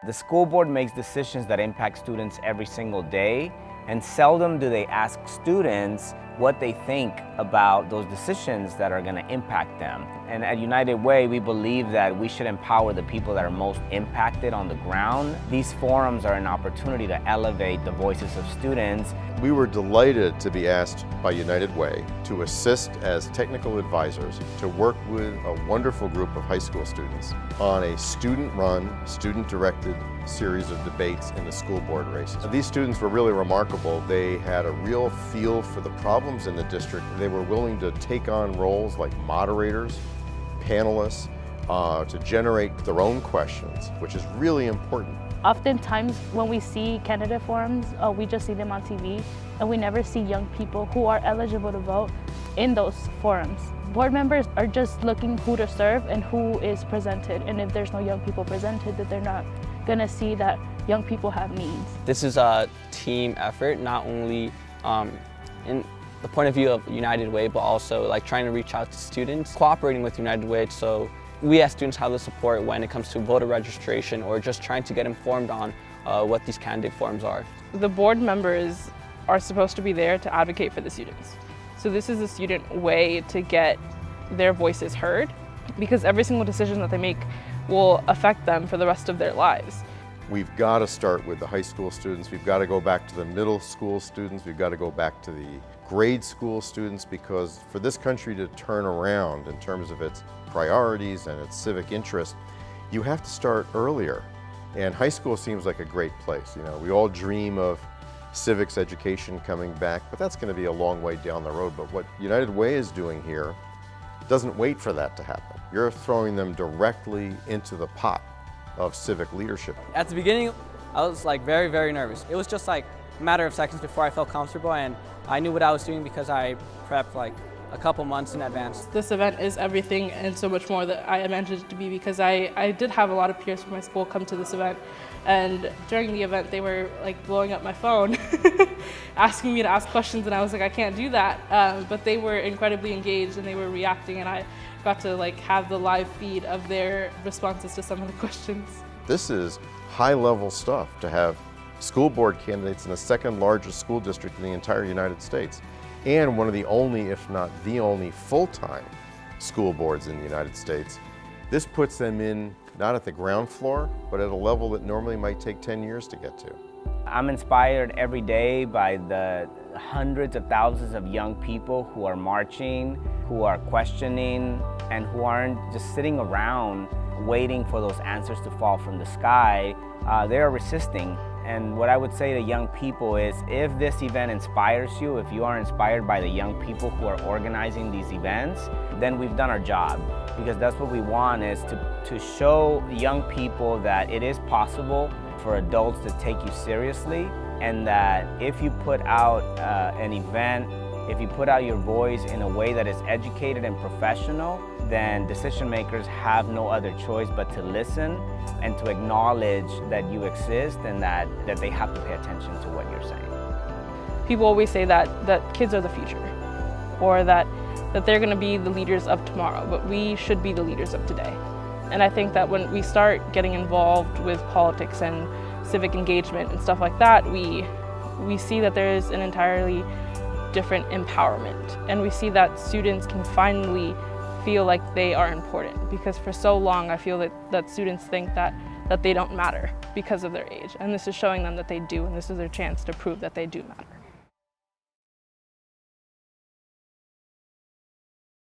The school board makes decisions that impact students every single day, and seldom do they ask students what they think about those decisions that are going to impact them. And at United Way, we believe that we should empower the people that are most impacted on the ground. These forums are an opportunity to elevate the voices of students. We were delighted to be asked by United Way to assist as technical advisors to work with a wonderful group of high school students on a student-run, student-directed series of debates in the school board races. These students were really remarkable. They had a real feel for the problems in the district. They were willing to take on roles like moderators, panelists, to generate their own questions, which is really important. Oftentimes when we see candidate forums, we just see them on TV, and we never see young people who are eligible to vote in those forums. Board members are just looking who to serve and who is presented, and if there's no young people presented, that they're not going to see that young people have needs. This is a team effort, not only in the point of view of United Way, but also like trying to reach out to students, cooperating with United Way so we as students have the support when it comes to voter registration or just trying to get informed on what these candidate forums are. The board members are supposed to be there to advocate for the students. So this is a student way to get their voices heard, because every single decision that they make will affect them for the rest of their lives. We've got to start with the high school students. We've got to go back to the middle school students. We've got to go back to the grade school students, because for this country to turn around in terms of its priorities and its civic interest, you have to start earlier. And high school seems like a great place. You know, we all dream of civics education coming back, but that's going to be a long way down the road. But what United Way is doing here doesn't wait for that to happen. You're throwing them directly into the pot of civic leadership. At the beginning, I was like very, very nervous. It was just like a matter of seconds before I felt comfortable, and I knew what I was doing because I prepped like a couple months in advance. This event is everything and so much more that I imagined it to be, because I did have a lot of peers from my school come to this event, and during the event they were like blowing up my phone asking me to ask questions, and I was like, I can't do that, but they were incredibly engaged and they were reacting, and I got to like have the live feed of their responses to some of the questions. This is high-level stuff to have school board candidates in the second largest school district in the entire United States, and one of the only, if not the only, full-time school boards in the United States. This puts them in, not at the ground floor, but at a level that normally might take 10 years to get to. I'm inspired every day by the hundreds of thousands of young people who are marching, who are questioning, and who aren't just sitting around waiting for those answers to fall from the sky. They are resisting. And what I would say to young people is, if this event inspires you, if you are inspired by the young people who are organizing these events, then we've done our job. Because that's what we want, is to show young people that it is possible for adults to take you seriously, and that if you put out an event, if you put out your voice in a way that is educated and professional, then decision makers have no other choice but to listen and to acknowledge that you exist, and that they have to pay attention to what you're saying. People always say that kids are the future, or that they're going to be the leaders of tomorrow, but we should be the leaders of today. And I think that when we start getting involved with politics and civic engagement and stuff like that, we see that there is an entirely different empowerment, and we see that students can finally feel like they are important, because for so long I feel that students think that they don't matter because of their age, and this is showing them that they do, and this is their chance to prove that they do matter.